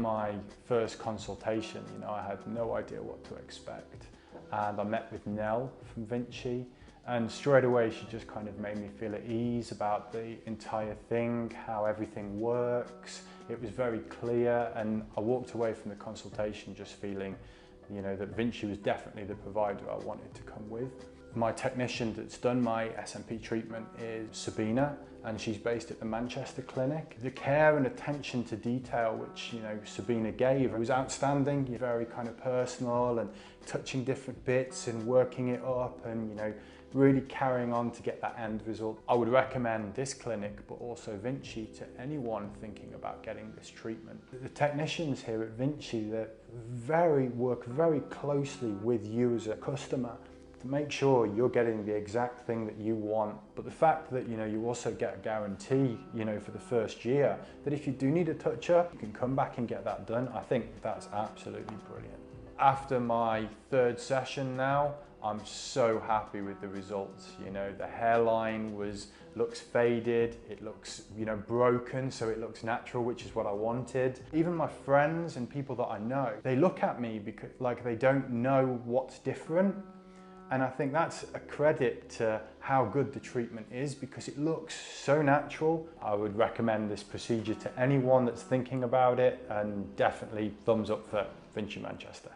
my first consultation, you know, I had no idea what to expect. And I met with Nell from Vinci, and straight away she just kind of made me feel at ease about the entire thing, how everything works. It was very clear, and I walked away from the consultation just feeling, you know, that Vinci was definitely the provider I wanted to come with. My technician that's done my SMP treatment is Sabina, and she's based at the Manchester clinic. The care and attention to detail which, you know, Sabina gave was outstanding. Very kind of personal and touching different bits and working it up and, you know, really carrying on to get that end result. I would recommend this clinic, but also Vinci, to anyone thinking about getting this treatment. The technicians here at Vinci, they work very closely with you as a customer to make sure you're getting the exact thing that you want. But the fact that, you know, you also get a guarantee, you know, for the first year, that if you do need a touch-up, you can come back and get that done. I think that's absolutely brilliant. After my third session now, I'm so happy with the results. You know, the hairline looks faded, it looks, you know, broken, so it looks natural, which is what I wanted. Even my friends and people that I know, they look at me because like they don't know what's different. And I think that's a credit to how good the treatment is, because it looks so natural. I would recommend this procedure to anyone that's thinking about it, and definitely thumbs up for Vinci Manchester.